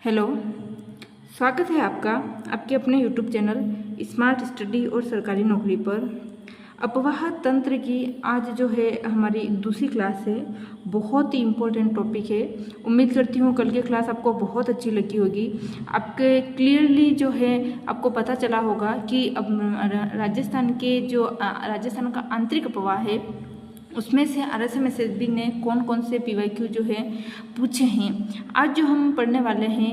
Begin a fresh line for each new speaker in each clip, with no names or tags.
Hello, स्वागत है आपका आपके अपने यूट्यूब चैनल स्मार्ट स्टडी और सरकारी नौकरी पर। अपवाह तंत्र की आज जो है हमारी दूसरी क्लास है। बहुत ही इम्पोर्टेंट टॉपिक है। उम्मीद करती हूँ कल की क्लास आपको बहुत अच्छी लगी होगी। आपके क्लियरली जो है आपको पता चला होगा कि अब राजस्थान का आंतरिक अपवाह है, उसमें से RSMSSB ने कौन कौन से PYQ जो है पूछे हैं। आज जो हम पढ़ने वाले हैं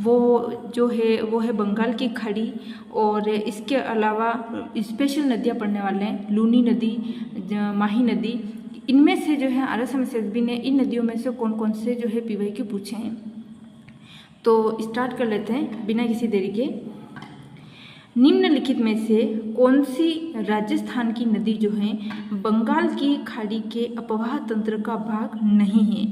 वो है बंगाल की खाड़ी, और इसके अलावा स्पेशल नदियाँ पढ़ने वाले हैं, लूनी नदी, माही नदी। इनमें से जो है RSMSSB ने इन नदियों में से कौन कौन से जो है PYQ पूछे हैं। तो स्टार्ट कर लेते हैं बिना किसी देरी के। निम्नलिखित में से कौन सी राजस्थान की नदी जो है बंगाल की खाड़ी के अपवाह तंत्र का भाग नहीं है,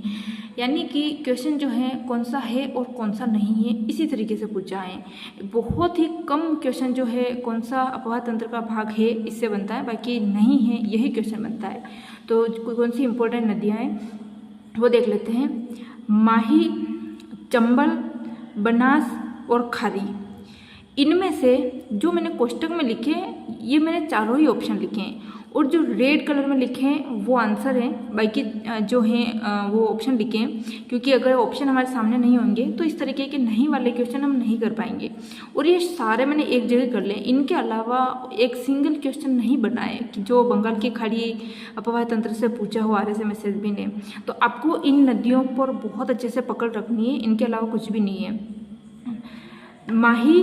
यानी कि क्वेश्चन जो है कौन सा है और कौन सा नहीं है इसी तरीके से पूछा है। बहुत ही कम क्वेश्चन जो है कौन सा अपवाह तंत्र का भाग है इससे बनता है, बाकी नहीं है यही क्वेश्चन बनता है। तो कौन सी इंपॉर्टेंट नदियाँ हैं वो देख लेते हैं। माही, चंबल, बनास और खारी। इनमें से जो मैंने कोष्टक में लिखे हैं ये मैंने चारों ही ऑप्शन लिखे हैं, और जो रेड कलर में लिखे हैं वो आंसर है, बाकी जो हैं वो ऑप्शन लिखे हैं। क्योंकि अगर ऑप्शन हमारे सामने नहीं होंगे तो इस तरीके के नहीं वाले क्वेश्चन हम नहीं कर पाएंगे। और ये सारे मैंने एक जगह कर लिए। इनके अलावा एक सिंगल क्वेश्चन नहीं बना है कि जो बंगाल की खाड़ी अपवाह तंत्र से पूछा हो RSMSSB ने। तो आपको इन नदियों पर बहुत अच्छे से पकड़ रखनी है, इनके अलावा कुछ भी नहीं है। माही,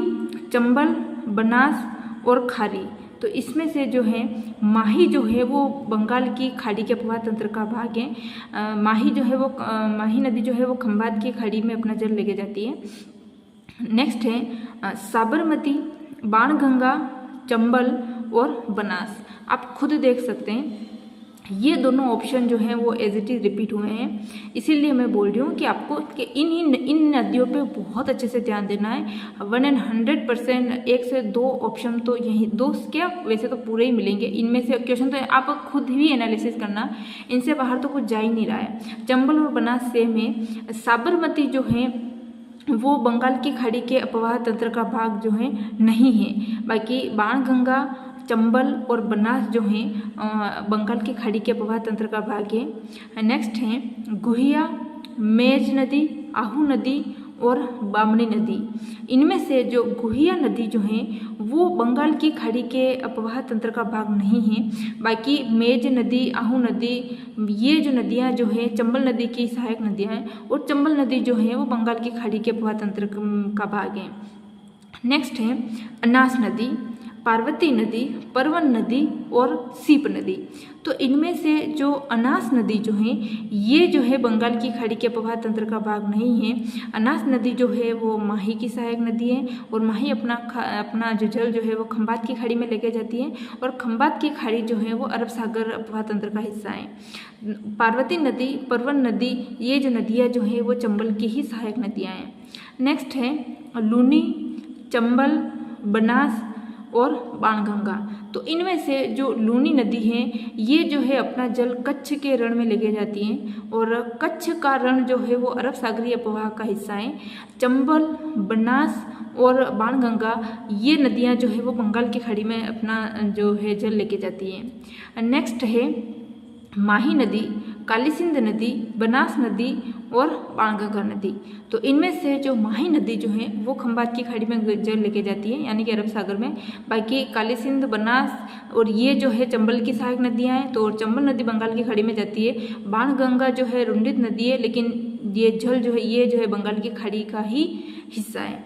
चंबल, बनास और खारी। तो इसमें से जो है माही जो है वो बंगाल की खाड़ी के अपवाह तंत्र का भाग है। माही नदी जो है वो खंबात की खाड़ी में अपना जल लेके जाती है। नेक्स्ट है साबरमती, बाणगंगा, चंबल और बनास। आप खुद देख सकते हैं ये दोनों ऑप्शन जो हैं वो एज इट इज़ रिपीट हुए हैं। इसीलिए मैं बोल रही हूँ कि आपको कि इन नदियों पे बहुत अच्छे से ध्यान देना है। 100% 1 से 2 ऑप्शन तो यही, 2 क्या वैसे तो पूरे ही मिलेंगे। इनमें से क्वेश्चन तो आप खुद ही एनालिसिस करना, इनसे बाहर तो कुछ जा ही नहीं रहा है। चंबल और बनास सेम है। साबरमती जो है वो बंगाल की खाड़ी के अपवाह तंत्र का भाग जो है नहीं है। बाकी बाणगंगा, चंबल और बनास जो हैं बंगाल की खाड़ी के अपवाह तंत्र का भाग है। नेक्स्ट है गुहिया, मेज नदी, आहू नदी और बामनी नदी। इनमें से जो गुहिया नदी जो है वो बंगाल की खाड़ी के अपवाह तंत्र का भाग नहीं है। बाकी मेज नदी, आहू नदी, ये जो नदियाँ जो है चंबल नदी की सहायक नदियाँ हैं, और चंबल नदी जो है वो बंगाल की खाड़ी के अपवाह तंत्र का भाग है। नेक्स्ट है अनास नदी, पार्वती नदी, परवन नदी और सीप नदी। तो इनमें से जो अनास नदी जो है ये जो है बंगाल की खाड़ी के अपवाह तंत्र का भाग नहीं है। अनास नदी जो है वो माही की सहायक नदी है, और माही अपना जो जल जो है वो खंबात की खाड़ी में लेके जाती है, और खंबात की खाड़ी जो है वो अरब सागर अपवाह तंत्र का हिस्सा है। पार्वती नदी, परवन नदी, ये जो नदियाँ जो है वो चंबल की ही सहायक नदियाँ हैं। नेक्स्ट है लूनी, चंबल, बनास और बाणगंगा। तो इनमें से जो लूनी नदी है ये जो है अपना जल कच्छ के रण में लेके जाती है, और कच्छ का रण जो है वो अरब सागरीय अपवाह का हिस्सा है। चंबल, बनास और बाणगंगा ये नदियाँ जो है वो बंगाल की खाड़ी में अपना जो है जल लेके जाती हैं। नेक्स्ट है माही नदी, काली सिंध नदी, बनास नदी और बाणगंगा नदी। तो इनमें से जो माही नदी जो है वो खंबात की खाड़ी में जल लेके जाती है, यानी कि अरब सागर में। बाकी काली सिंध, बनास और ये जो है चंबल की सहायक नदियाँ हैं, तो चंबल नदी बंगाल की खाड़ी में जाती है। बाणगंगा जो है रुंडित नदी है, लेकिन ये जल जो है ये जो है बंगाल की खाड़ी का ही हिस्सा है।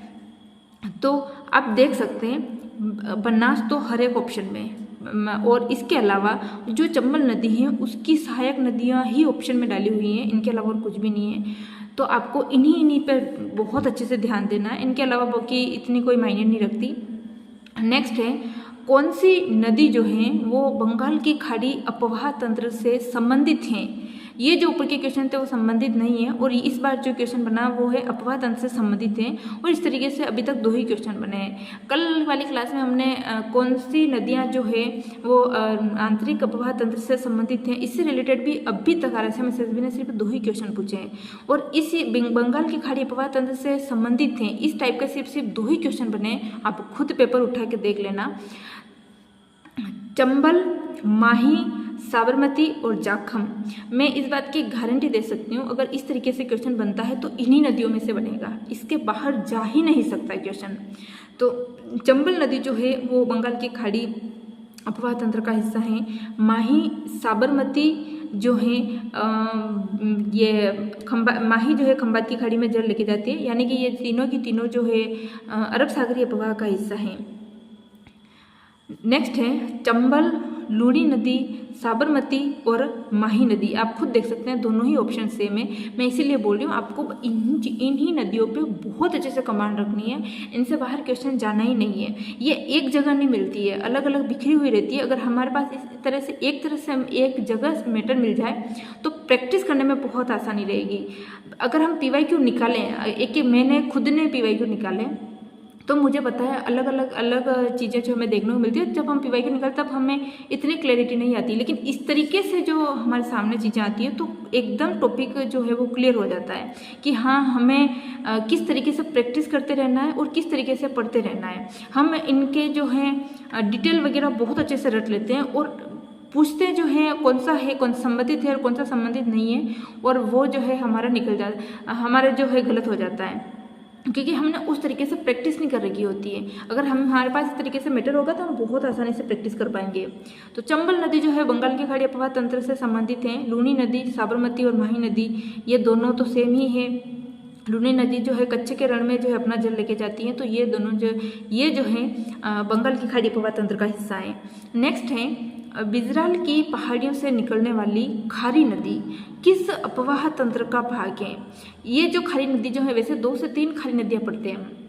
तो आप देख सकते हैं बनास तो हर एक ऑप्शन में, और इसके अलावा जो चंबल नदी है उसकी सहायक नदियाँ ही ऑप्शन में डाली हुई हैं, इनके अलावा और कुछ भी नहीं है। तो आपको इन्हीं पर बहुत अच्छे से ध्यान देना है, इनके अलावा बाकी इतनी कोई मायने नहीं रखती। नेक्स्ट है कौन सी नदी जो है वो बंगाल की खाड़ी अपवाह तंत्र से संबंधित हैं, ये जो ऊपर के क्वेश्चन थे वो संबंधित नहीं है, और इस बार जो क्वेश्चन बना वो है अपवाह तंत्र से संबंधित है, और इस तरीके से अभी तक 2 ही क्वेश्चन बने हैं। कल वाली क्लास में हमने कौन सी नदियाँ जो है वो आंतरिक अपवाह तंत्र से संबंधित हैं, इससे रिलेटेड भी अभी तक RSM SSB ने सिर्फ 2 ही क्वेश्चन पूछे हैं, और इस बंगाल की खाड़ी अपवाह तंत्र से संबंधित हैं इस टाइप के सिर्फ 2 ही क्वेश्चन बने। आप खुद पेपर उठा के देख लेना। चंबल, माही, साबरमती और जाखम, मैं इस बात की गारंटी दे सकती हूँ अगर इस तरीके से क्वेश्चन बनता है तो इन्हीं नदियों में से बनेगा, इसके बाहर जा ही नहीं सकता क्वेश्चन। तो चंबल नदी जो है वो बंगाल की खाड़ी अपवाह तंत्र का हिस्सा है। माही, साबरमती जो है माही जो है खंबात की खाड़ी में जल लेके जाती है, यानी कि ये तीनों की तीनों जो है अरब सागरीय अपवाह का हिस्सा है। नेक्स्ट है चंबल, लूणी नदी, साबरमती और माही नदी। आप खुद देख सकते हैं दोनों ही ऑप्शन सेम है, मैं इसीलिए बोल रही हूँ आपको इन्हीं नदियों पे बहुत अच्छे से कमांड रखनी है, इनसे बाहर क्वेश्चन जाना ही नहीं है। ये एक जगह नहीं मिलती है, अलग अलग बिखरी हुई रहती है। अगर हमारे पास इस तरह से हम एक जगह मैटर मिल जाए तो प्रैक्टिस करने में बहुत आसानी रहेगी। अगर हम PYQ निकालें, मैंने खुद ने PYQ निकाले तो मुझे पता है अलग चीज़ें जो हमें देखने को मिलती है। जब हम PYQ निकालते तब हमें इतनी क्लैरिटी नहीं आती, लेकिन इस तरीके से जो हमारे सामने चीज़ें आती हैं तो एकदम टॉपिक जो है वो क्लियर हो जाता है कि हाँ हमें किस तरीके से प्रैक्टिस करते रहना है और किस तरीके से पढ़ते रहना है। हम इनके जो है डिटेल वगैरह बहुत अच्छे से रट लेते हैं और पूछते जो है कौन सा संबंधित है और कौन सा संबंधित नहीं है, और वो जो है हमारा जो है गलत हो जाता है क्योंकि हमने उस तरीके से प्रैक्टिस नहीं कर रखी होती है। अगर हमारे पास इस तरीके से मैटर होगा तो हम बहुत आसानी से प्रैक्टिस कर पाएंगे। तो चंबल नदी जो है बंगाल की खाड़ी अपवाह तंत्र से संबंधित है। लूणी नदी, साबरमती और माही नदी ये दोनों तो सेम ही है। लूणी नदी जो है कच्छ के रण में जो है अपना जल लेके जाती है, तो ये दोनों जो है बंगाल की खाड़ी अपवाह तंत्र का हिस्सा है। नेक्स्ट है बिजराल की पहाड़ियों से निकलने वाली खारी नदी किस अपवाह तंत्र का भाग है। ये जो खारी नदी जो है, वैसे 2 से 3 खारी नदियाँ पड़ते हैं।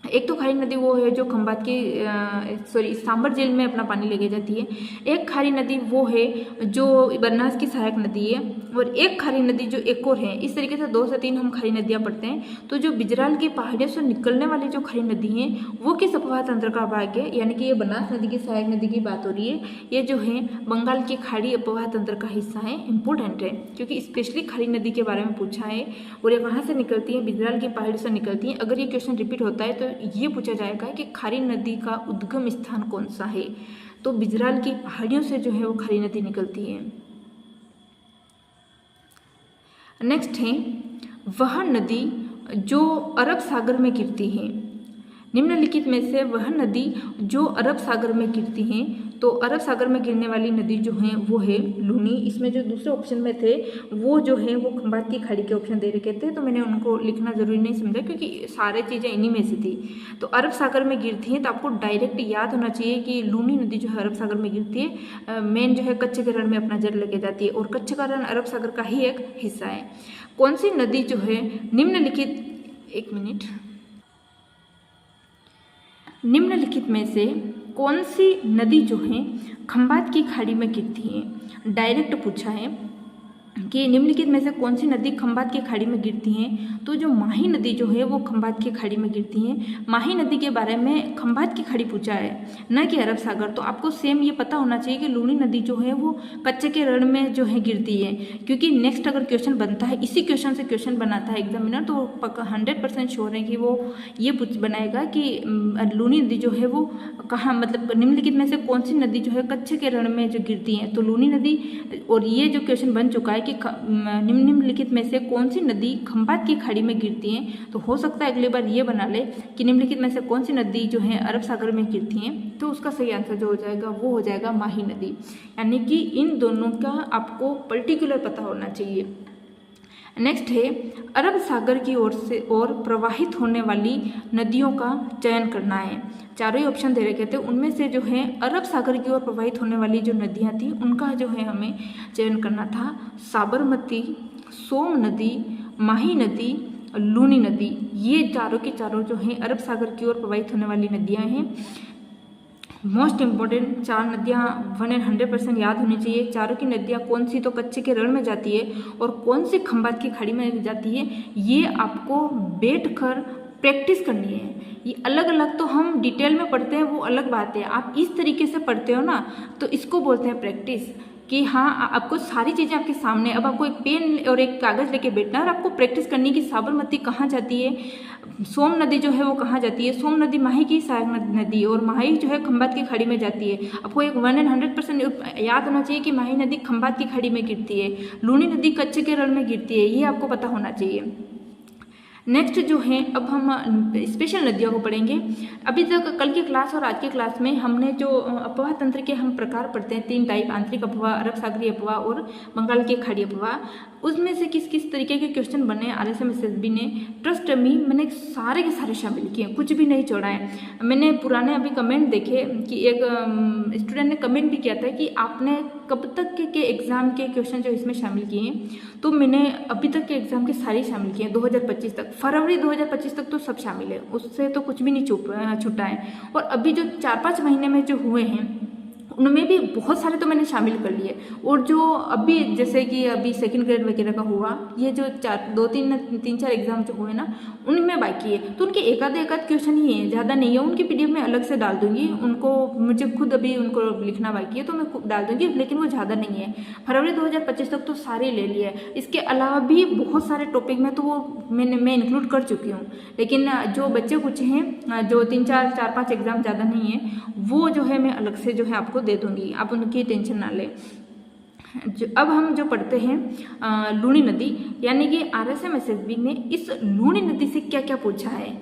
एक तो खारी नदी वो है जो खंबात की सांबर झील में अपना पानी लेके जाती है। एक खारी नदी वो है जो बनास की सहायक नदी है, और एक खारी नदी जो एक और है। इस तरीके से 2 से 3 हम खारी नदियाँ पढ़ते हैं। तो जो बिजराल की पहाड़ियों से निकलने वाली जो खारी नदी है वो किस अपवाह तंत्र का भाग है, यानी कि ये बनास नदी की सहायक नदी की बात हो रही है। ये जो है बंगाल की खाड़ी अपवाह तंत्र का हिस्सा है। इंपॉर्टेंट है क्योंकि स्पेशली खारी नदी के बारे में पूछा है, और ये कहाँ से निकलती है, बिजराल की पहाड़ी से निकलती है। अगर ये क्वेश्चन रिपीट होता है तो ये पूछा जाएगा कि खारी नदी का उद्गम स्थान कौन सा है। तो बिजराल की पहाड़ियों से जो है वो खारी नदी निकलती है। नेक्स्ट है वह नदी जो अरब सागर में गिरती है। निम्नलिखित में से वह नदी जो अरब सागर में गिरती है, तो अरब सागर में गिरने वाली नदी जो है वो है लूनी। इसमें जो दूसरे ऑप्शन में थे वो जो है वो खंबात की खाड़ी के ऑप्शन दे रखे थे, तो मैंने उनको लिखना ज़रूरी नहीं समझा क्योंकि सारे चीज़ें इन्हीं में से थी। तो अरब सागर में गिरती है तो आपको डायरेक्ट याद होना चाहिए कि लूनी नदी जो है अरब सागर में गिरती है। मेन जो है कच्छ के रण में अपना जल लेके जाती है, और कच्छ का रण अरब सागर का ही एक हिस्सा है। कौन सी नदी जो है निम्नलिखित में से कौन सी नदी जो है खंबात की खाड़ी में गिरती है। डायरेक्ट पूछा है कि निम्नलिखित में से कौन सी नदी खंबात की खाड़ी में गिरती हैं, तो जो माही नदी जो है वो खंबात की खाड़ी में गिरती हैं। माही नदी के बारे में खंबात की खाड़ी पूछा है, न कि अरब सागर। तो आपको सेम ये पता होना चाहिए कि लूनी नदी जो है वो कच्चे के रण में जो है गिरती है, क्योंकि नेक्स्ट अगर क्वेश्चन बनता है, इसी क्वेश्चन से क्वेश्चन बनाता है एग्जामिनर, तो 100% श्योर है कि वो ये बनाएगा कि लूनी नदी जो है वो कहाँ, मतलब निम्नलिखित में से कौन सी नदी जो है कच्चे के रण में जो गिरती है, तो लूनी नदी। और ये जो क्वेश्चन बन चुका है कि निम्नलिखित में से कौन सी नदी खंबात की खाड़ी में गिरती हैं, तो हो सकता है अगली बार ये बना ले कि निम्नलिखित में से कौन सी नदी जो है अरब सागर में गिरती हैं, तो उसका सही आंसर जो हो जाएगा वो हो जाएगा माही नदी। यानी कि इन दोनों का आपको पर्टिकुलर पता होना चाहिए। नेक्स्ट है अरब सागर की ओर प्रवाहित होने वाली नदियों का चयन करना है। चारों ही ऑप्शन दे रखे थे, उनमें से जो है अरब सागर की ओर प्रवाहित होने वाली जो नदियाँ थी उनका जो है हमें चयन करना था। साबरमती, सोम नदी, माही नदी, लूनी नदी, ये चारों की चारों जो हैं अरब सागर की ओर प्रवाहित होने वाली नदियाँ हैं। मोस्ट इम्पॉर्टेंट 4 नदियाँ 100% याद होनी चाहिए। चारों की नदियाँ कौन सी तो कच्चे के रण में जाती है और कौन सी खंबात की खाड़ी में जाती है, ये आपको बैठकर प्रैक्टिस करनी है। ये अलग अलग तो हम डिटेल में पढ़ते हैं, वो अलग बात है। आप इस तरीके से पढ़ते हो ना, तो इसको बोलते हैं प्रैक्टिस, कि हाँ आपको सारी चीज़ें आपके सामने, अब आपको एक पेन और एक कागज़ लेके बैठना है और आपको प्रैक्टिस करनी कि साबरमती कहाँ जाती है, सोम नदी जो है वो कहाँ जाती है। सोम नदी माही की सहायक नदी और माही जो है खंबात की खाड़ी में जाती है। आपको एक 100% याद होना चाहिए कि माही नदी खंबात की खाड़ी में गिरती है, लूनी नदी कच्चे के रण में गिरती है, ये आपको पता होना चाहिए। नेक्स्ट जो है, अब हम स्पेशल नदियों को पढ़ेंगे। अभी तक कल की क्लास और आज की क्लास में हमने जो अफवाह तंत्र के हम प्रकार पढ़ते हैं, 3 टाइप, आंतरिक अफवाह, अरब सागरीय अफवाह और बंगाल की खाड़ी अफवाह, उसमें से किस किस तरीके के क्वेश्चन बने RSM-SSB ने, ट्रस्ट मी मैंने सारे के सारे शामिल किए, कुछ भी नहीं छोड़ा है। मैंने पुराने अभी कमेंट देखे कि एक स्टूडेंट ने कमेंट भी किया था कि आपने कब तक के एग्ज़ाम के क्वेश्चन जो इसमें शामिल किए हैं, तो मैंने अभी तक के एग्ज़ाम के सारे शामिल किए हैं 2025 तक, फरवरी 2025 तक तो सब शामिल है, उससे तो कुछ भी नहीं छूटा है। और अभी जो 4-5 महीने में जो हुए हैं उनमें भी बहुत सारे तो मैंने शामिल कर लिए, और जो अभी जैसे कि अभी सेकंड ग्रेड वगैरह का हुआ, ये जो 3-4 एग्जाम जो हुए ना, उनमें बाकी है, तो उनके एक आध क्वेश्चन ही है, ज़्यादा नहीं है। उनकी PDF में अलग से डाल दूंगी, उनको मुझे खुद अभी उनको लिखना बाकी है तो मैं डाल दूंगी, लेकिन वो ज़्यादा नहीं है। फरवरी 2025 तक तो सारे ले लिए है। इसके अलावा भी बहुत सारे टॉपिक में तो वो मैं इंक्लूड कर चुकी हूँ, लेकिन जो बच्चे कुछ हैं जो 4-5 एग्जाम ज़्यादा नहीं है, वो जो है मैं अलग से जो है आपको दे दूंगी, आप उनकी टेंशन ना लें। अब हम जो पढ़ते हैं लूनी नदी, यानी कि RSM-SSB ने इस लूनी नदी से क्या क्या पूछा है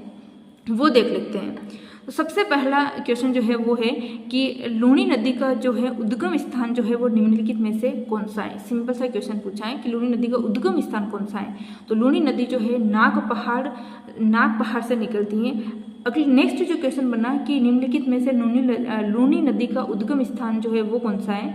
वो देख लेते हैं। तो सबसे पहला क्वेश्चन जो है वो है कि लूनी नदी का जो है उद्गम स्थान जो है वो निम्नलिखित में से कौन सा है। सिंपल सा क्वेश्चन पूछा है कि लूनी नदी का उद्गम स्थान कौन सा है, तो लूनी नदी जो है नाग पहाड़ से निकलती है। अगली नेक्स्ट जो क्वेश्चन बना कि निम्नलिखित में से लूनी नदी का उद्गम स्थान जो है वो कौन सा है,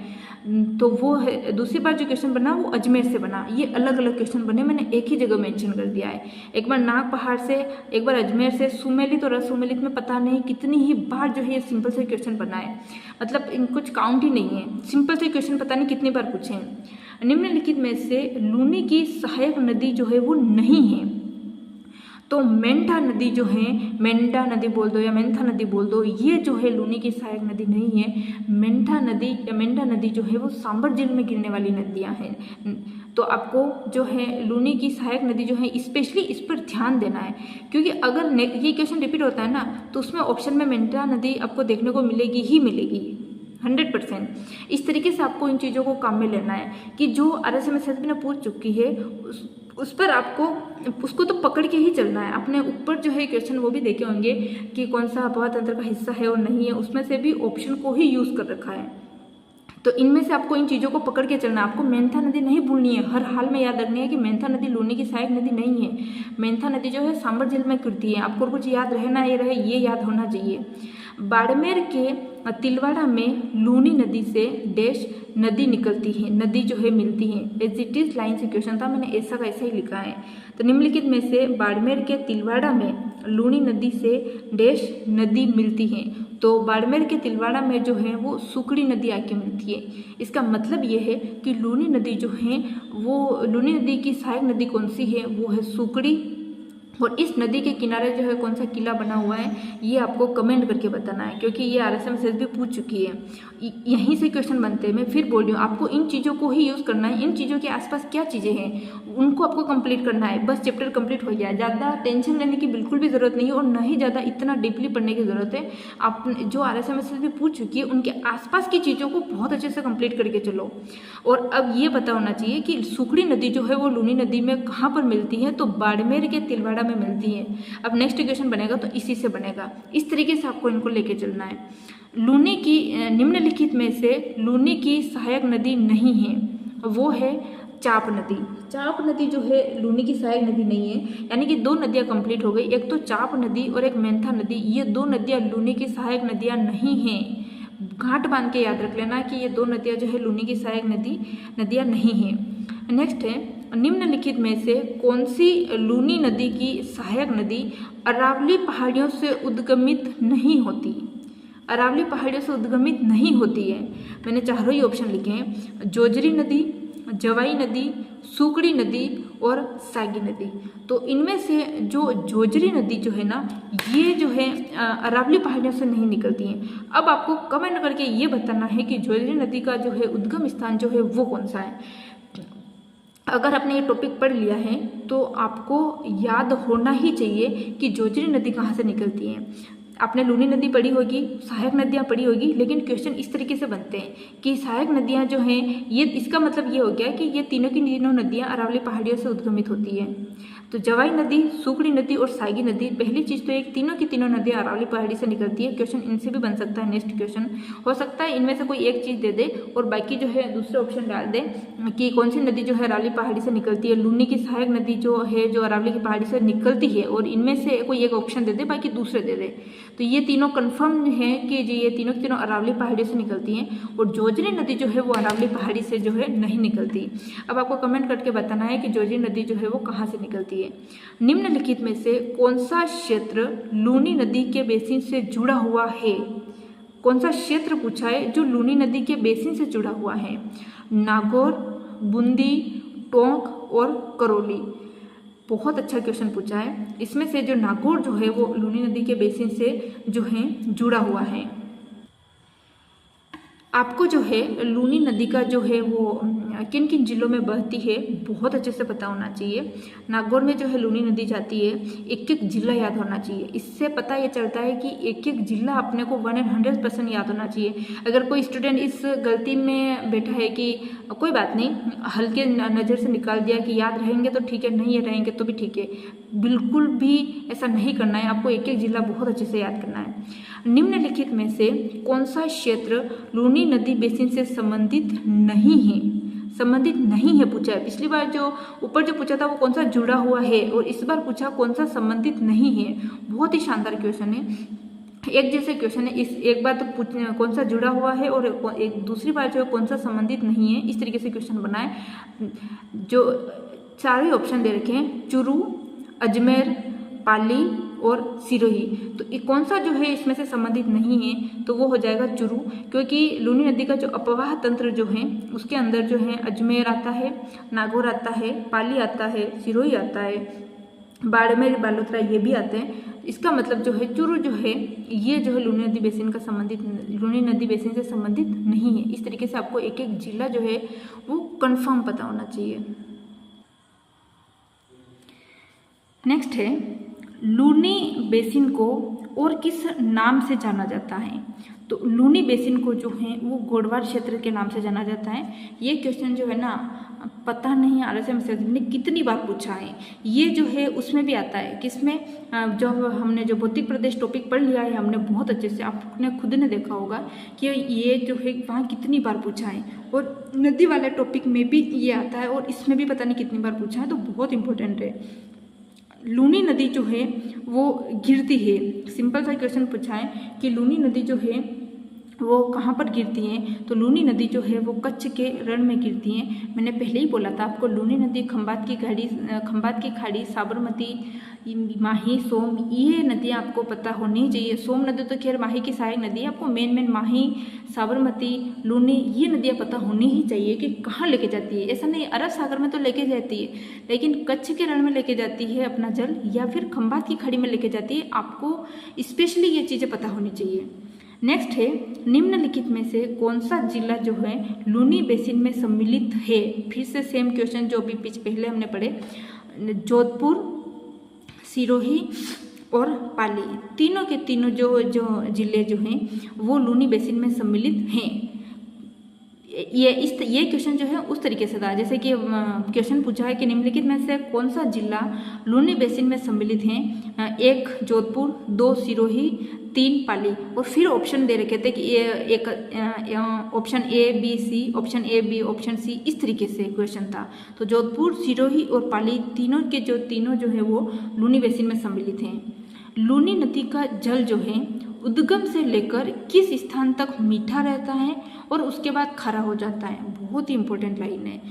तो वो है, दूसरी बार जो क्वेश्चन बना वो अजमेर से बना। ये अलग अलग क्वेश्चन बने, मैंने एक ही जगह मेंशन कर दिया है, एक बार नाग पहाड़ से, एक बार अजमेर से। सुमेलित और असुमेलित में पता नहीं कितनी ही बार जो है ये सिंपल से क्वेश्चन बना है, मतलब कुछ काउंट ही नहीं है, सिंपल से क्वेश्चन पता नहीं कितनी बार पूछे हैं। निम्नलिखित में से लूनी की सहायक नदी जो है वो नहीं है, तो मेंढा नदी जो है, मेंढा नदी बोल दो या मेंथा नदी बोल दो, ये जो है लूनी की सहायक नदी नहीं है। मेंढा नदी या मेंढा नदी जो है वो सांबर जिले में गिरने वाली नदियां हैं। तो आपको जो है लूनी की सहायक नदी जो है स्पेशली इस पर ध्यान देना है, क्योंकि अगर ये क्वेश्चन रिपीट होता है ना, तो उसमें ऑप्शन में मेंढा नदी आपको देखने को मिलेगी ही मिलेगी 100%। इस तरीके से आपको इन चीज़ों को काम में लेना है कि जो RSM-SSB ने पूछ चुकी है उस पर आपको उसको तो पकड़ के ही चलना है। आपने ऊपर जो है क्वेश्चन वो भी देखे होंगे कि कौन सा अफवाह तंत्र का हिस्सा है और नहीं है, उसमें से भी ऑप्शन को ही यूज़ कर रखा है। तो इनमें से आपको इन चीज़ों को पकड़ के चलना है। आपको मेंथा नदी नहीं भूलनी है, हर हाल में याद रखनी है कि मेंथा नदी लूनी की सहायक नदी नहीं है। मेंथा नदी जो है सांबर जिले में गिरती है। आपको कुछ याद रहना ये याद होना चाहिए। बाड़मेर के तिलवाड़ा में लूनी नदी से डैश नदी निकलती है, नदी जो है मिलती है। एज इट इज लाइन से क्वेश्चन था, मैंने ऐसा का ऐसा ही लिखा है। तो निम्नलिखित में से बाड़मेर के तिलवाड़ा में लूनी नदी से डैश नदी मिलती है, तो बाड़मेर के तिलवाड़ा में जो है वो सुकड़ी नदी आके मिलती है। इसका मतलब ये है कि लूनी नदी जो है वो, लूनी नदी की सहायक नदी कौन सी है, वो है सुकड़ी। और इस नदी के किनारे जो है कौन सा किला बना हुआ है, ये आपको कमेंट करके बताना है, क्योंकि ये RSM-SSB पूछ चुकी है। यहीं से क्वेश्चन बनते हैं। मैं फिर बोल रही हूँ, आपको इन चीज़ों को ही यूज़ करना है। इन चीज़ों के आसपास क्या चीज़ें हैं उनको आपको कंप्लीट करना है, बस चैप्टर कंप्लीट हो गया। ज़्यादा टेंशन लेने की बिल्कुल भी ज़रूरत नहीं है और ना ही ज़्यादा इतना डीपली पढ़ने की ज़रूरत है। आप जो RSM-SSB पूछ चुकी है उनके आसपास की चीज़ों को बहुत अच्छे से कंप्लीट करके चलो। और अब ये पता होना चाहिए कि सुकड़ी नदी जो है वो लूनी नदी में कहाँ पर मिलती है, तो बाड़मेर के तिलवाड़ा में मिलती है। अब नेक्स्ट क्वेश्चन बनेगा तो इसी से बनेगा। इस तरीके से आपको इनको लेके चलना है। लूनी की निम्नलिखित में से लूनी की सहायक नदी नहीं है, वो है चाप नदी। चाप नदी जो है लूनी की सहायक नदी नहीं है, यानी कि 2 नदियाँ कंप्लीट हो गई, एक तो चाप नदी और एक मेंथा नदी। ये 2 नदियाँ लूनी की सहायक नदियाँ नहीं हैं। घाट बांध के याद रख लेना कि ये 2 नदियाँ जो है लूनी की सहायक नदियाँ नहीं हैं। नेक्स्ट है, निम्नलिखित में से कौन सी लूनी नदी की सहायक नदी अरावली पहाड़ियों से उद्गमित नहीं होती। अरावली पहाड़ियों से उद्गमित नहीं होती है। मैंने चारों ही ऑप्शन लिखे हैं, जोजरी नदी, जवाई नदी, सुकड़ी नदी और सागी नदी। तो इनमें से जो जोजरी नदी जो है ना, ये जो है अरावली पहाड़ियों से नहीं निकलती है। अब आपको कमेंट करके ये बताना है कि जोजरी नदी का जो है उद्गम स्थान जो है वो कौन सा है। अगर आपने ये टॉपिक पढ़ लिया है तो आपको याद होना ही चाहिए कि जोजरी नदी कहाँ से निकलती है। आपने लूनी नदी पढ़ी होगी, सहायक नदियाँ पढ़ी होगी, लेकिन क्वेश्चन इस तरीके से बनते हैं कि सहायक नदियाँ जो हैं ये, इसका मतलब ये हो गया कि ये तीनों की तीनों नदियाँ अरावली पहाड़ियों से उद्गमित होती है। तो जवाई नदी, सुकड़ी नदी और सागी नदी, पहली चीज़ तो एक तीनों की तीनों नदियाँ अरावली पहाड़ी से निकलती है। क्वेश्चन इनसे भी बन सकता है। नेक्स्ट क्वेश्चन हो सकता है इनमें से कोई एक चीज़ दे दे और बाकी जो है दूसरे ऑप्शन डाल दे कि कौन सी नदी जो है अरावली पहाड़ी से निकलती है। लूनी की सहायक नदी जो है जो अरावली की पहाड़ी से निकलती है, और इनमें से कोई एक ऑप्शन दे दे, बाकी दूसरे दे दे। तो ये तीनों कन्फर्म है कि जी ये तीनों की तीनों अरावली पहाड़ी से निकलती हैं, और जोजरी नदी जो है वो अरावली पहाड़ी से जो है नहीं निकलती। अब आपको कमेंट करके बताना है कि जोजरी नदी जो है वो कहाँ से निकलती है। निम्नलिखित में से कौन सा क्षेत्र लूनी नदी के बेसिन से जुड़ा हुआ है। कौन सा क्षेत्र पूछा है जो लूनी नदी के बेसिन से जुड़ा हुआ है। नागौर, बूंदी, टोंक और करौली। बहुत अच्छा क्वेश्चन पूछा है। इसमें से जो नागौर जो है वो लूनी नदी के बेसिन से जो है जुड़ा हुआ है। आपको जो है लूनी नदी का जो है वो किन किन जिलों में बहती है बहुत अच्छे से पता होना चाहिए। नागौर में जो है लूनी नदी जाती है, एक एक जिला याद होना चाहिए। इससे पता ये चलता है कि एक एक जिला अपने को 100% याद होना चाहिए। अगर कोई स्टूडेंट इस गलती में बैठा है कि कोई बात नहीं, हल्के नज़र से निकाल दिया कि याद रहेंगे तो ठीक है, नहीं रहेंगे तो भी ठीक है, बिल्कुल भी ऐसा नहीं करना है। आपको एक एक जिला बहुत अच्छे से याद करना है। निम्नलिखित में से कौन सा क्षेत्र लूनी नदी बेसिन से संबंधित नहीं है। संबंधित नहीं है पूछा है। पिछली बार जो ऊपर जो पूछा था वो कौन सा जुड़ा हुआ है, और इस बार पूछा कौन सा संबंधित नहीं है। बहुत ही शानदार क्वेश्चन है, एक जैसे क्वेश्चन है। इस एक बार तो कौन सा जुड़ा हुआ है और एक दूसरी बार जो है कौन सा संबंधित नहीं है। इस तरीके से क्वेश्चन बना है। जो चार ऑप्शन दे रखे हैं, चुरू, अजमेर, पाली और सिरोही। तो कौन सा जो है इसमें से संबंधित नहीं है, तो वो हो जाएगा चुरू, क्योंकि लूनी नदी का जो अपवाह तंत्र जो है उसके अंदर जो है अजमेर आता है, नागौर आता है, पाली आता है, सिरोही आता है, बाड़मेर, बालोतरा ये भी आते हैं। इसका मतलब जो है चुरू जो है ये जो है लूनी नदी बेसिन का संबंधित, लूनी नदी बेसिन से संबंधित नहीं है। इस तरीके से आपको एक एक जिला जो है वो कंफर्म पता होना चाहिए। नेक्स्ट है, लूनी बेसिन को और किस नाम से जाना जाता है। तो लूनी बेसिन को जो है वो गोडवार क्षेत्र के नाम से जाना जाता है। ये क्वेश्चन जो है ना पता नहीं RSM ने कितनी बार पूछा है। ये जो है उसमें भी आता है, किसमें, जो हमने जो भौतिक प्रदेश टॉपिक पढ़ लिया है हमने बहुत अच्छे से, आपने खुद ने देखा होगा कि ये जो है वहाँ कितनी बार पूछा है। और नदी वाले टॉपिक में भी ये आता है, और इसमें भी पता नहीं कितनी बार पूछा है। तो बहुत इंपॉर्टेंट है। लूनी नदी जो है वो गिरती है। सिंपल सा क्वेश्चन पूछा है कि लूनी नदी जो है वो कहाँ पर गिरती हैं। तो लूनी नदी जो है वो कच्छ के रण में गिरती हैं। मैंने पहले ही बोला था आपको, लूनी नदी खंबात की खाड़ी, साबरमती, माही, सोम, ये नदियाँ आपको पता होनी चाहिए। सोम नदी तो खैर माही की सहायक नदी है। आपको मेन माही, साबरमती, लूनी ये नदियाँ पता होनी ही चाहिए कि कहाँ लेके जाती है। ऐसा नहीं अरब सागर में तो लेके जाती है, लेकिन कच्छ के रण में लेके जाती है अपना जल, या फिर खंबात की खाड़ी में लेके जाती है। आपको स्पेशली ये चीज़ें पता होनी चाहिए। नेक्स्ट है, निम्नलिखित में से कौन सा जिला जो है लूनी बेसिन में सम्मिलित है। फिर से सेम क्वेश्चन जो अभी पहले हमने पढ़े, जोधपुर, सिरोही और पाली, तीनों के तीनों जो जिले जो हैं वो लूनी बेसिन में सम्मिलित हैं। ये क्वेश्चन जो है उस तरीके से था जैसे कि क्वेश्चन पूछा है कि निम्नलिखित में से कौन सा जिला लूनी बेसिन में सम्मिलित हैं। 1 जोधपुर, 2 सिरोही, 3 पाली, और फिर ऑप्शन दे रखे थे कि एक option A, B, C, option A, B, option C, इस तरीके से क्वेश्चन था। तो जोधपुर, सिरोही और पाली तीनों जो है वो लूनी बेसिन में सम्मिलित हैं। लूनी नदी का जल जो है उद्गम से लेकर किस स्थान तक मीठा रहता है और उसके बाद खारा हो जाता है। बहुत ही इंपॉर्टेंट लाइन है।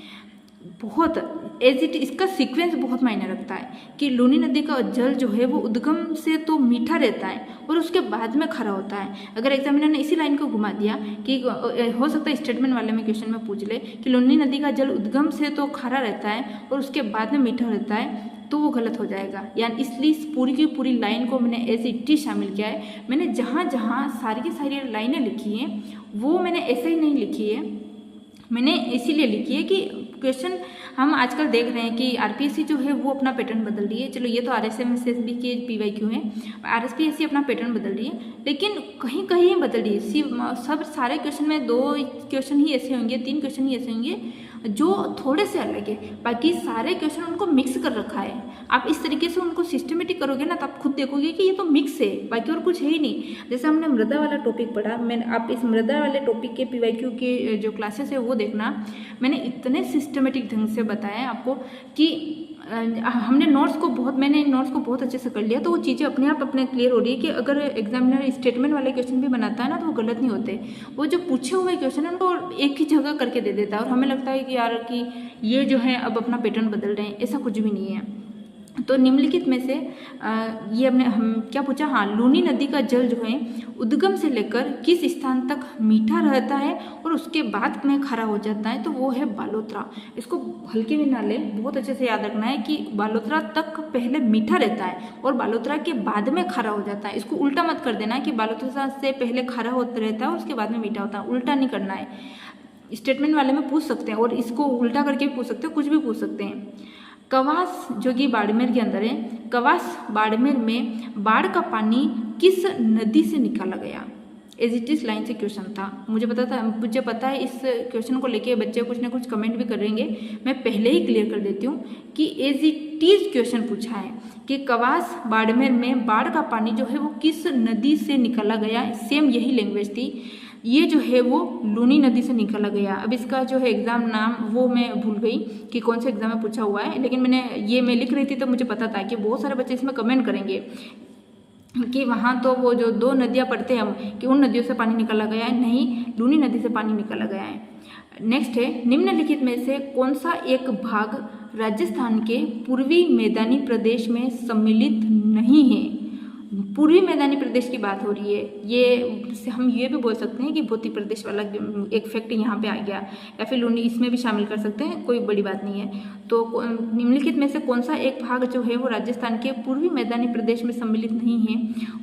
बहुत इसका सीक्वेंस बहुत मायने रखता है कि लूनी नदी का जल जो है वो उद्गम से तो मीठा रहता है और उसके बाद में खरा होता है। अगर एग्जामिनर ने इसी लाइन को घुमा दिया कि हो सकता है स्टेटमेंट वाले में क्वेश्चन में पूछ ले कि लूनी नदी का जल उद्गम से तो खरा रहता है और उसके बाद में मीठा रहता है, तो वो गलत हो जाएगा। यानी इसलिए इस पूरी की पूरी लाइन को मैंने ऐसे इट्टी शामिल किया है। मैंने जहाँ जहाँ सारी की सारी लाइनें लिखी हैं वो मैंने ऐसे ही नहीं लिखी है, मैंने इसीलिए लिखी है कि क्वेश्चन हम आजकल देख रहे हैं कि आरपीएससी जो है वो अपना पैटर्न बदल रही है। चलो ये तो आरएसएमएसएसबी के पीवाईक्यू है, आरएसपीएससी अपना पैटर्न बदल रही है, लेकिन कहीं कहीं बदल रही है। सब सारे क्वेश्चन में 2 क्वेश्चन ही ऐसे होंगे, 3 क्वेश्चन ही ऐसे होंगे जो थोड़े से अलग है, बाकी सारे क्वेश्चन उनको मिक्स कर रखा है। आप इस तरीके से उनको सिस्टमेटिक करोगे ना तो आप खुद देखोगे कि ये तो मिक्स है, बाकी और कुछ है ही नहीं। जैसे हमने मृदा वाला टॉपिक पढ़ा, आप इस मृदा वाले टॉपिक के पीवाईक्यू के जो क्लासेस है वो देखना, मैंने इतने सिस्टमेटिक ढंग से बताया है आपको कि हमने मैंने नोट्स को बहुत अच्छे से कर लिया, तो वो चीज़ें अपने आप क्लियर हो रही है कि अगर एग्जामिनर स्टेटमेंट वाले क्वेश्चन भी बनाता है ना तो वो गलत नहीं होते। वो जो पूछे हुए क्वेश्चन है उनको एक ही जगह करके दे देता है और हमें लगता है कि यार कि ये जो है अब अपना पैटर्न बदल रहे हैं, ऐसा कुछ भी नहीं है। तो निम्नलिखित में से ये हम क्या पूछा, हाँ, लूनी नदी का जल जो है उद्गम से लेकर किस स्थान तक मीठा रहता है और उसके बाद में खरा हो जाता है, तो वो है बालोतरा। इसको हल्के में ना लें, बहुत अच्छे से याद रखना है कि बालोतरा तक पहले मीठा रहता है और बालोतरा के बाद में खरा हो जाता है। इसको उल्टा मत कर देना है कि बालोतरा से पहले खरा होता रहता है और उसके बाद में मीठा होता है, उल्टा नहीं करना है। स्टेटमेंट वाले में पूछ सकते हैं और इसको उल्टा करके भी पूछ सकते हैं, कुछ भी पूछ सकते हैं। कवास जो कि बाड़मेर के अंदर है, कवास बाड़मेर में बाढ़ का पानी किस नदी से निकाला गया? एज इट इज लाइन से क्वेश्चन था। मुझे पता है इस क्वेश्चन को लेके बच्चे कुछ ना कुछ कमेंट भी करेंगे, मैं पहले ही क्लियर कर देती हूँ कि एज इट इज क्वेश्चन पूछा है कि कवास बाड़मेर में बाढ़ का पानी जो है वो किस नदी से निकाला गया। सेम यही लैंग्वेज थी, ये जो है वो लूनी नदी से निकाला गया। अब इसका जो है एग्ज़ाम नाम वो मैं भूल गई कि कौन से एग्ज़ाम में पूछा हुआ है, लेकिन मैं लिख रही थी तो मुझे पता था कि बहुत सारे बच्चे इसमें कमेंट करेंगे कि वहाँ तो वो जो 2 नदियाँ पढ़ते हैं हम कि उन नदियों से पानी निकाला गया है, नहीं, लूनी नदी से पानी निकाला गया है। नेक्स्ट है, निम्नलिखित में से कौन सा एक भाग राजस्थान के पूर्वी मैदानी प्रदेश में सम्मिलित नहीं है? पूर्वी मैदानी प्रदेश की बात हो रही है, ये हम ये भी बोल सकते हैं कि भौतिक प्रदेश वाला एक फैक्ट यहाँ पे आ गया, या फिर लूनी इसमें भी शामिल कर सकते हैं, कोई बड़ी बात नहीं है। तो निम्नलिखित में से कौन सा एक भाग जो है वो राजस्थान के पूर्वी मैदानी प्रदेश में सम्मिलित नहीं है?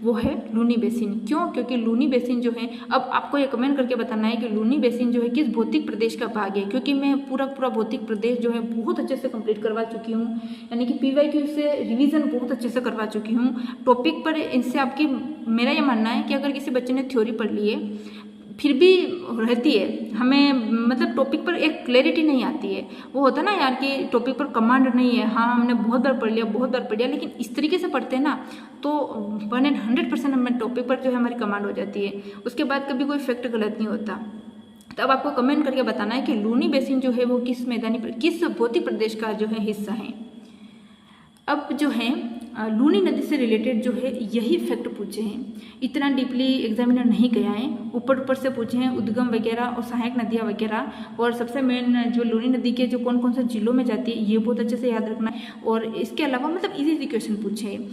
वो है लूनी बेसिन। क्यों? क्योंकि लूनी बेसिन जो है, अब आपको ये कमेंट करके बताना है कि लूनी बेसिन जो है किस भौतिक प्रदेश का भाग है, क्योंकि मैं पूरा भौतिक प्रदेश जो है बहुत अच्छे से कंप्लीट करवा चुकी हूँ, यानी कि पीवाईक्यू से रिवीजन बहुत अच्छे से करवा चुकी हूँ टॉपिक पर। इनसे आपकी मेरा ये मानना है कि अगर किसी बच्चे ने थ्योरी पढ़ ली है फिर भी रहती है, हमें मतलब टॉपिक पर एक क्लैरिटी नहीं आती है, वो होता है ना यार कि टॉपिक पर कमांड नहीं है, हाँ हमने बहुत बार पढ़ लिया, लेकिन इस तरीके से पढ़ते हैं ना तो 100% हमें टॉपिक पर जो है हमारी कमांड हो जाती है, उसके बाद कभी कोई फैक्ट गलत नहीं होता। तो अब आपको कमेंट करके बताना है कि लूनी बेसिन जो है वो किस भौतिक प्रदेश का जो है हिस्सा है। अब जो है लूनी नदी से रिलेटेड जो है यही फैक्ट पूछे हैं, इतना डीपली एग्जामिनर नहीं गया है, ऊपर से पूछे हैं उद्गम वगैरह और सहायक नदियाँ वगैरह, और सबसे मेन जो लूनी नदी के जो कौन कौन से जिलों में जाती है ये बहुत अच्छे से याद रखना है। और इसके अलावा मतलब इजी क्वेश्चन पूछे हैं,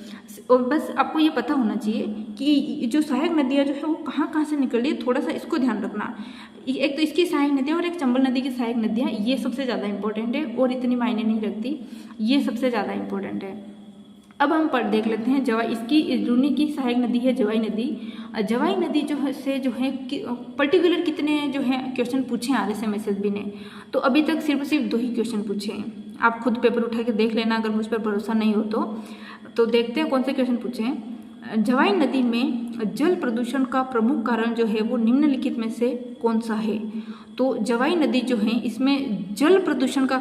और बस आपको ये पता होना चाहिए कि जो सहायक नदियाँ जो है वो कहाँ से निकल रही है, थोड़ा सा इसको ध्यान रखना। एक तो इसकी सहायक नदियाँ और एक चंबल नदी की सहायक नदियाँ, ये सबसे ज़्यादा इंपॉर्टेंट है और इतनी मायने नहीं रखती, ये सबसे ज़्यादा इंपॉर्टेंट है। अब हम देख लेते हैं इसकी लूनी की सहायक नदी है जवाई नदी। जवाई नदी जो है से जो है पर्टिकुलर कितने जो है क्वेश्चन पूछे हैं आरएसएमएसएसबी ने, तो अभी तक सिर्फ 2 ही क्वेश्चन पूछे हैं। आप खुद पेपर उठा के देख लेना अगर मुझ पर भरोसा नहीं हो तो देखते हैं कौन से क्वेश्चन पूछे हैं। जवाई नदी में जल प्रदूषण का प्रमुख कारण जो है वो निम्नलिखित में से कौन सा है? तो जवाई नदी जो है इसमें जल प्रदूषण का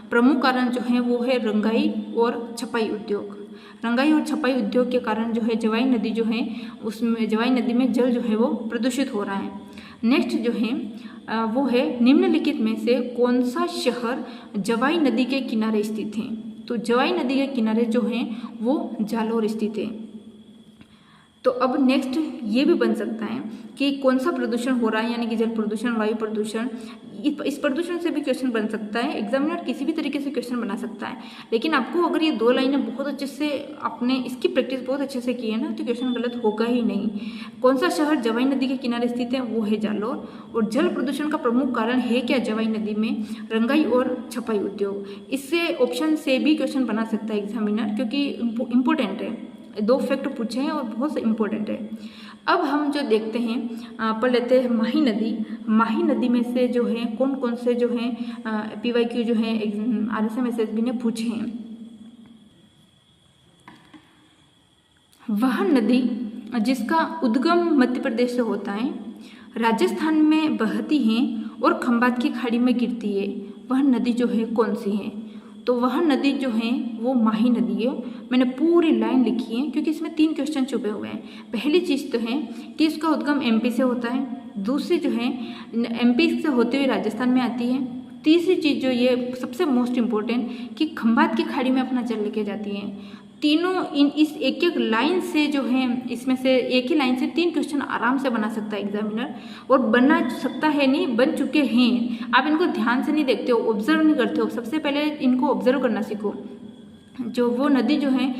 प्रमुख कारण जो है वो है रंगाई और छपाई उद्योग। रंगाई और छपाई उद्योग के कारण जो है जवाई नदी जो है उसमें जवाई नदी में जल जो है वो प्रदूषित हो रहा है। नेक्स्ट जो है वो है निम्नलिखित में से कौन सा शहर जवाई नदी के किनारे स्थित है? तो जवाई नदी के किनारे जो हैं वो जालौर स्थित है। तो अब नेक्स्ट ये भी बन सकता है कि कौन सा प्रदूषण हो रहा है, यानी कि जल प्रदूषण, वायु प्रदूषण। इस प्रदूषण से भी क्वेश्चन बन सकता है, एग्जामिनर किसी भी तरीके से क्वेश्चन बना सकता है। लेकिन आपको अगर ये 2 लाइनें बहुत अच्छे से आपने इसकी प्रैक्टिस बहुत अच्छे से की है ना, तो क्वेश्चन गलत होगा ही नहीं। कौन सा शहर जवाई नदी के किनारे स्थित है, वो है जालौर। और जल प्रदूषण का प्रमुख कारण है क्या जवाई नदी में, रंगाई और छपाई उद्योग। इससे ऑप्शन से भी क्वेश्चन बना सकता है एग्जामिनर, क्योंकि इम्पोर्टेंट है, 2 फैक्ट पूछे हैं और बहुत इम्पोर्टेंट है। अब हम जो देखते हैं, पढ़ लेते हैं माही नदी। माही नदी में से जो है कौन कौन से जो हैं PYQ जो है RSM SSB ने पूछे हैं। वह नदी जिसका उद्गम मध्य प्रदेश से होता है, राजस्थान में बहती है और खंबात की खाड़ी में गिरती है, वह नदी जो है कौन सी है। तो वह नदी जो है वो माही नदी है। मैंने पूरी लाइन लिखी है क्योंकि इसमें 3 क्वेश्चन छुपे हुए हैं। पहली चीज़ तो है कि इसका उद्गम MP से होता है, दूसरी जो है MP से होते हुए राजस्थान में आती है, तीसरी चीज़ जो ये सबसे मोस्ट इम्पोर्टेंट कि खंबात की खाड़ी में अपना जल लेके जाती है। तीनों इस एक एक लाइन से जो है, इसमें से एक ही लाइन से 3 क्वेश्चन आराम से बना सकता है एग्जामिनर, और बना सकता है नहीं, बन चुके हैं। आप इनको ध्यान से नहीं देखते हो, ऑब्जर्व नहीं करते हो। सबसे पहले इनको ऑब्जर्व करना सीखो। जो वो नदी जो है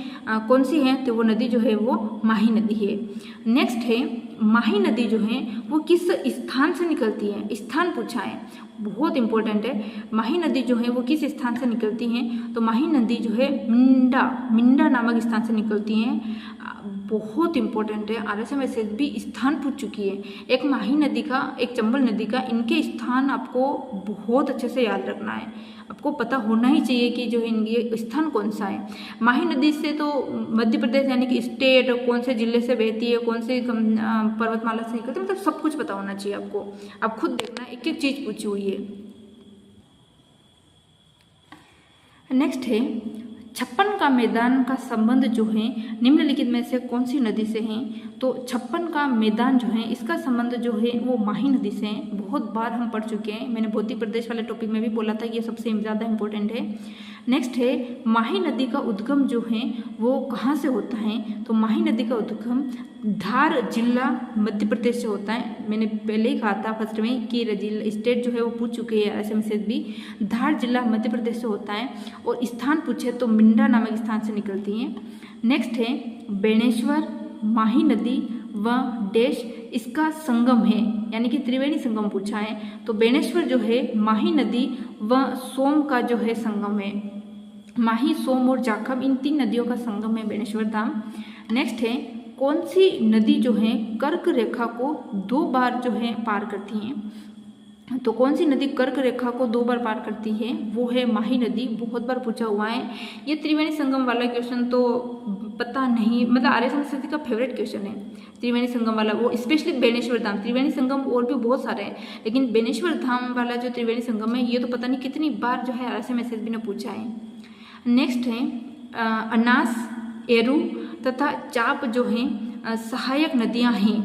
कौन सी है, तो वो नदी जो है वो माही नदी है। नेक्स्ट है माही नदी जो है वो किस स्थान से निकलती है, स्थान पूछा है, बहुत इंपॉर्टेंट है। माही नदी जो है वो किस स्थान से निकलती हैं, तो माही नदी जो है मिंडा नामक स्थान से निकलती हैं। बहुत इंपॉर्टेंट है, RSM SSB स्थान पूछ चुकी है। एक माही नदी का, एक चंबल नदी का, इनके स्थान आपको बहुत अच्छे से याद रखना है। आपको पता होना ही चाहिए कि जो है इनके स्थान कौन सा है। माही नदी से तो मध्य प्रदेश यानी कि स्टेट, कौन से जिले से बहती है, कौन से पर्वतमाला से निकलती है, मतलब सब कुछ पता होना चाहिए आपको। आप खुद देखना, एक एक चीज़ पूछी हुई है। नेक्स्ट है 56 का मैदान का संबंध जो है निम्नलिखित में से कौन सी नदी से है। तो 56 का मैदान जो है इसका संबंध जो है वो माही नदी से है। बहुत बार हम पढ़ चुके हैं, मैंने भौतिक प्रदेश वाले टॉपिक में भी बोला था, ये सबसे ज़्यादा इंपॉर्टेंट है। नेक्स्ट है माही नदी का उद्गम जो है वो कहाँ से होता है। तो माही नदी का उद्गम धार जिला मध्य प्रदेश से होता है। मैंने पहले ही कहा था फर्स्ट में कि स्टेट जो है वो पूछ चुके हैं RSM SSB। धार जिला मध्य प्रदेश से होता है, और स्थान पूछे तो मिंडा नामक स्थान से निकलती हैं। नेक्स्ट है बेणेश्वर माही नदी व डैश इसका संगम है, यानी कि त्रिवेणी संगम पूछा है। तो बेणेश्वर जो है माही नदी व सोम का जो है संगम है। माही, सोम और जाखम, इन 3 नदियों का संगम है बेणेश्वर धाम। नेक्स्ट है कौन सी नदी जो है कर्क रेखा को 2 बार जो है पार करती हैं। तो कौन सी नदी कर्क रेखा को 2 बार पार करती है, वो है माही नदी। बहुत बार पूछा हुआ है ये त्रिवेणी संगम वाला क्वेश्चन, तो पता नहीं, मतलब RSM SSB का फेवरेट क्वेश्चन है त्रिवेणी संगम वाला, वो स्पेशली बेणेश्वर धाम। त्रिवेणी संगम और भी बहुत सारे हैं, लेकिन बेणेश्वर धाम वाला जो त्रिवेणी संगम है ये तो पता नहीं कितनी बार जो है RSM SSB ने पूछा है। नेक्स्ट है अनास, एरू तथा चाप जो हैं सहायक नदियां हैं,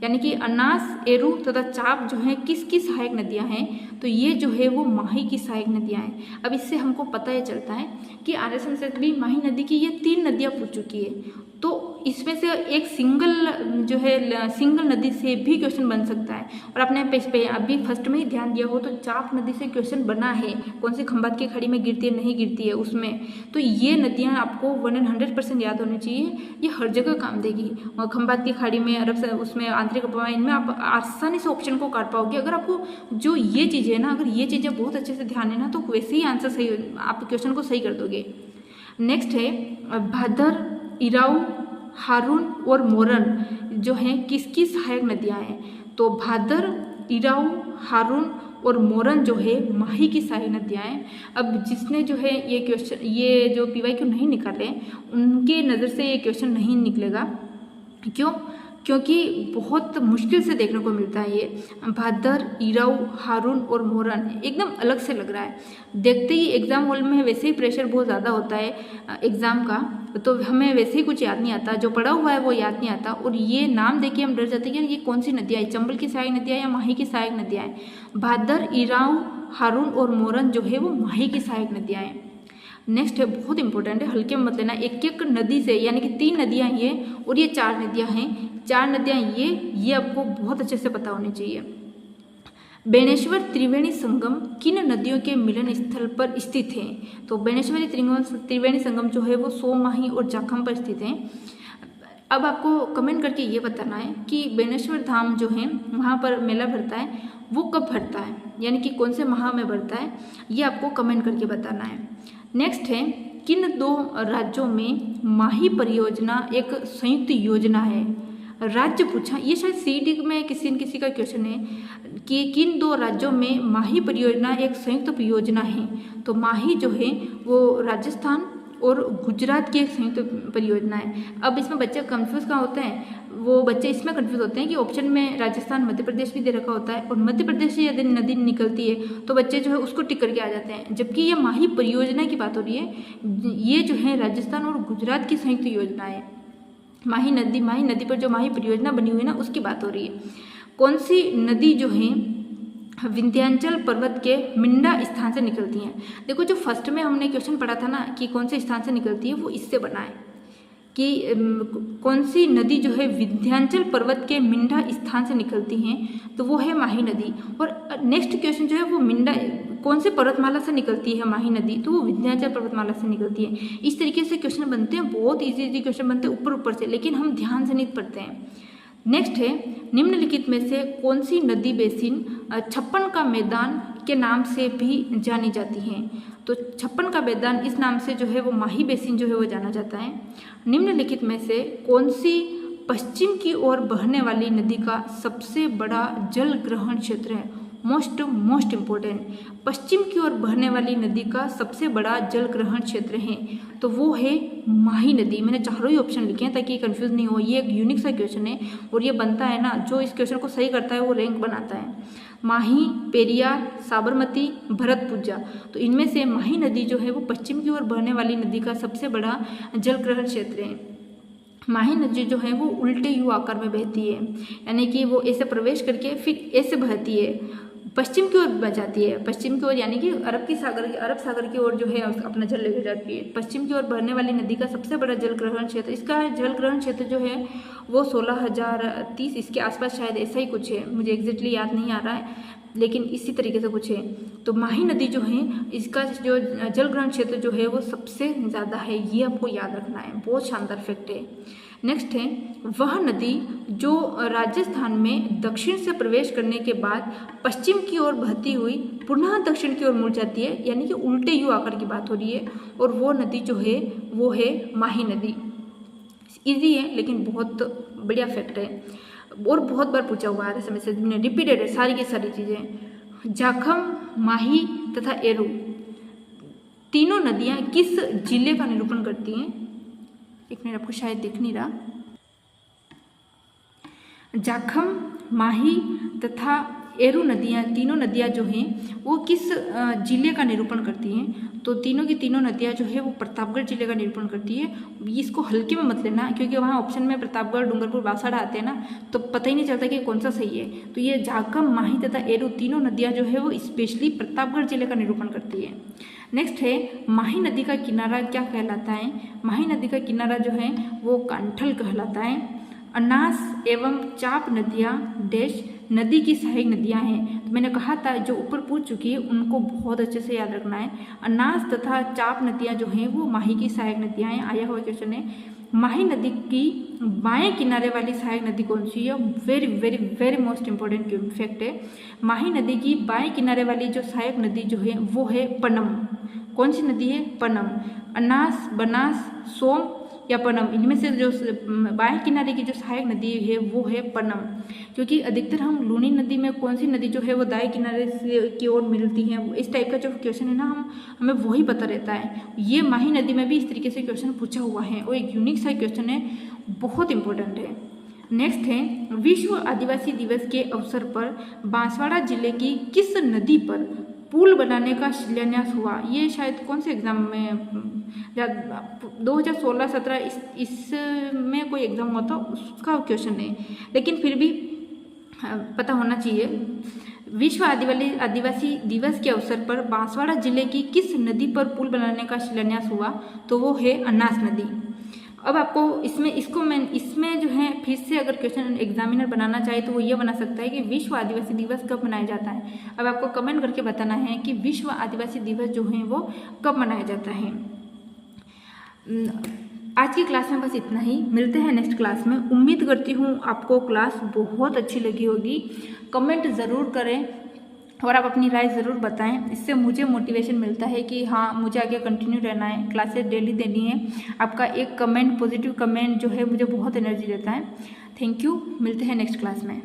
यानी कि अनास, एरू तथा चाप जो हैं किसकी सहायक नदियां हैं। तो ये जो है वो माही की सहायक नदियां हैं। अब इससे हमको पता ये चलता है कि RSM SSB माही नदी की ये 3 नदियां पूछ चुकी है। तो इसमें से एक सिंगल नदी से भी क्वेश्चन बन सकता है। और आपने पे अभी फर्स्ट में ही ध्यान दिया हो तो चाप नदी से क्वेश्चन बना है, कौन सी खंबात की खाड़ी में गिरती है, नहीं गिरती है उसमें। तो ये नदियाँ आपको 100% याद होनी चाहिए, ये हर जगह काम देगी। और खंबात की खाड़ी में, अरब उसमें, आंतरिक अपवाह, इनमें आप आसानी से ऑप्शन को काट पाओगे। अगर आपको जो ये चीज़ें ना, अगर ये चीज़ें बहुत अच्छे से ध्यान है ना, तो वैसे ही आंसर सही, आप क्वेश्चन को सही कर दोगे। नेक्स्ट है भादर, इराऊ, हारून और मोरन जो हैं किसकी सहायक नदियां हैं। तो भादर, इराऊ, हारून और मोरन जो है माही की सहायक नदियां हैं। अब जिसने जो है ये क्वेश्चन, ये जो PYQ नहीं निकाले, उनके नज़र से ये क्वेश्चन नहीं निकलेगा। क्यों? क्योंकि बहुत मुश्किल से देखने को मिलता है ये भादर, इराऊ, हारून और मोरन, एकदम अलग से लग रहा है। देखते ही एग्ज़ाम हॉल में वैसे ही प्रेशर बहुत ज़्यादा होता है एग्ज़ाम का, तो हमें वैसे ही कुछ याद नहीं आता, जो पढ़ा हुआ है वो याद नहीं आता। और ये नाम देख के हम डर जाते हैं कि ये कौन सी नदियाँ है, चंबल की सहायक नदियाँ या माही की सहायक नदियाँ हैं। भादर, इराऊ, हारून और मोरन जो है वो माही की सहायक नदियाँ हैं। नेक्स्ट है, बहुत इंपॉर्टेंट है, हल्के में मत लेना। एक एक नदी से, यानी कि 3 नदियाँ ये और ये 4 नदियाँ हैं, 4 नदियाँ ये आपको बहुत अच्छे से पता होनी चाहिए। बेणेश्वर त्रिवेणी संगम किन नदियों के मिलन स्थल पर स्थित है? तो बेणेश्वरी त्रिवेणी संगम जो है वो सोमाही और जाखम पर स्थित है। अब आपको कमेंट करके ये बताना है कि बेणेश्वर धाम जो है वहाँ पर मेला भरता है, वो कब भरता है, यानी कि कौन से माह में भरता है, ये आपको कमेंट करके बताना है। नेक्स्ट है, किन 2 राज्यों में माही परियोजना एक संयुक्त योजना है? राज्य पूछा, ये शायद सीईटी में किसी न किसी का क्वेश्चन है कि किन 2 राज्यों में माही परियोजना एक संयुक्त योजना है। तो माही जो है वो राजस्थान और गुजरात की एक संयुक्त परियोजना है। अब इसमें बच्चे कंफ्यूज कहाँ होते हैं, वो बच्चे इसमें कंफ्यूज होते हैं कि ऑप्शन में राजस्थान मध्य प्रदेश भी दे रखा होता है और मध्य प्रदेश से यदि नदी निकलती है तो बच्चे जो है उसको टिक करके आ जाते हैं, जबकि ये माही परियोजना की बात हो रही है। ये जो है राजस्थान और गुजरात की संयुक्त योजना है। माही नदी पर जो माही परियोजना बनी हुई है ना, उसकी बात हो रही है। कौन सी नदी जो है विंध्याचल पर्वत के मिंडा स्थान से निकलती हैं? देखो, जो फर्स्ट में हमने क्वेश्चन पढ़ा था ना कि कौन से स्थान से निकलती है, वो इससे बना है कि कौन सी नदी जो है विंध्याचल पर्वत के मिंडा स्थान से निकलती हैं, तो वो है माही नदी। और नेक्स्ट क्वेश्चन जो है वो मिंडा कौन से पर्वतमाला से निकलती है माही नदी, तो वो विंध्याचल पर्वतमाला से निकलती है। इस तरीके से क्वेश्चन बनते हैं, बहुत इजी क्वेश्चन बनते हैं ऊपर से, लेकिन हम ध्यान से नहीं पढ़ते हैं। नेक्स्ट है, निम्नलिखित में से कौन सी नदी बेसिन 56 का मैदान के नाम से भी जानी जाती है? तो 56 का मैदान इस नाम से जो है वो माही बेसिन जो है वो जाना जाता है। निम्नलिखित में से कौन सी पश्चिम की ओर बहने वाली नदी का सबसे बड़ा जल ग्रहण क्षेत्र है? मोस्ट इम्पोर्टेंट, पश्चिम की ओर बहने वाली नदी का सबसे बड़ा जल ग्रहण क्षेत्र है, तो वो है माही नदी। मैंने चारों ही ऑप्शन लिखे हैं ताकि कंफ्यूज नहीं हो। ये एक यूनिक सा क्वेश्चन है और ये बनता है ना, जो इस क्वेश्चन को सही करता है वो रैंक बनाता है। माही, पेरियार, साबरमती, भरतपुजा, तो इनमें से माही नदी जो है वो पश्चिम की ओर बहने वाली नदी का सबसे बड़ा जल ग्रहण क्षेत्र है। माही नदी जो है वो उल्टे यू आकार में बहती है, यानी कि वो ऐसे प्रवेश करके फिर ऐसे बहती है, पश्चिम की ओर बह जाती है। पश्चिम की ओर यानी कि अरब सागर की ओर जो है अपना जल लेकर जाती है। पश्चिम की ओर बहने वाली नदी का सबसे बड़ा जल ग्रहण क्षेत्र, इसका जल ग्रहण क्षेत्र जो है वो 16,030 इसके आसपास शायद ऐसा ही कुछ है, मुझे एग्जैक्टली याद नहीं आ रहा है, लेकिन इसी तरीके से कुछ है। तो माही नदी जो है इसका जो जल ग्रहण क्षेत्र जो है वो सबसे ज़्यादा है, ये आपको याद रखना है, बहुत शानदार फैक्ट है। नेक्स्ट है, वह नदी जो राजस्थान में दक्षिण से प्रवेश करने के बाद पश्चिम की ओर बहती हुई पुनः दक्षिण की ओर मुड़ जाती है, यानी कि उल्टे यू आकर की बात हो रही है, और वो नदी जो है वो है माही नदी। इजी है लेकिन बहुत बढ़िया फैक्ट है और बहुत बार पूछा हुआ है, समय से मैंने रिपीटेड है सारी की सारी चीज़ें। जाखम, माही तथा एरू तीनों नदियाँ किस जिले का निरूपण करती हैं? एक मिनट, आपको शायद दिख नहीं रहा। जाखम, माही तथा एरू नदियाँ, तीनों नदियाँ जो हैं वो किस जिले का निरूपण करती हैं? तो तीनों की तीनों नदियाँ जो है वो प्रतापगढ़ जिले का निरूपण करती है। इसको हल्के में मत लेना, क्योंकि वहाँ ऑप्शन में प्रतापगढ़, डूंगरपुर, बांसवाड़ा आते हैं ना, तो पता ही नहीं चलता कि कौन सा सही है। तो ये जाखम, माही तथा एरू तीनों नदियाँ जो है वो स्पेशली प्रतापगढ़ जिले का निरूपण करती है। नेक्स्ट है, माही नदी का किनारा क्या कहलाता है? माही नदी का किनारा जो है वो कांठल कहलाता है। अनास एवं चाप नदियाँ डैश नदी की सहायक नदियाँ हैं। तो मैंने कहा था जो ऊपर पूछ चुकी है उनको बहुत अच्छे से याद रखना है। अनास तथा चाप नदियाँ जो हैं वो माही की सहायक नदियाँ हैं। आया हुआ क्वेश्चन है, माही नदी की बाएं किनारे वाली सहायक नदी कौन सी है? Very very very most important fact है। माही नदी की बाएं किनारे वाली जो सहायक नदी जो है वो है पनम। कौन सी नदी है? पनम। अनास, बनास, सोम या पनम, इनमें से जो बाएं किनारे की जो सहायक नदी है वो है पनम। क्योंकि अधिकतर हम लूनी नदी में कौन सी नदी जो है वो दाएं किनारे से की ओर मिलती है, इस टाइप का जो क्वेश्चन है ना हमें वही पता रहता है। ये माही नदी में भी इस तरीके से क्वेश्चन पूछा हुआ है और एक यूनिक सा क्वेश्चन है, बहुत इंपॉर्टेंट है। नेक्स्ट है, विश्व आदिवासी दिवस के अवसर पर बांसवाड़ा जिले की किस नदी पर पुल बनाने का शिलान्यास हुआ? ये शायद कौन से एग्जाम में 2016-17 इसमें कोई एग्जाम हुआ था उसका क्वेश्चन है, लेकिन फिर भी पता होना चाहिए। विश्व आदिवासी दिवस के अवसर पर बांसवाड़ा जिले की किस नदी पर पुल बनाने का शिलान्यास हुआ? तो वो है अन्नास नदी। अब आपको इसमें जो है फिर से अगर क्वेश्चन एग्जामिनर बनाना चाहे तो वो ये बना सकता है कि विश्व आदिवासी दिवस कब मनाया जाता है। अब आपको कमेंट करके बताना है कि विश्व आदिवासी दिवस जो है वो कब मनाया जाता है। आज की क्लास में बस इतना ही, मिलते हैं नेक्स्ट क्लास में। उम्मीद करती हूँ आपको क्लास बहुत अच्छी लगी होगी। कमेंट ज़रूर करें और आप अपनी राय ज़रूर बताएं, इससे मुझे मोटिवेशन मिलता है कि हाँ मुझे आगे कंटिन्यू रहना है, क्लासेस डेली देनी है। आपका एक कमेंट, पॉजिटिव कमेंट जो है मुझे बहुत एनर्जी देता है। थैंक यू, मिलते हैं नेक्स्ट क्लास में।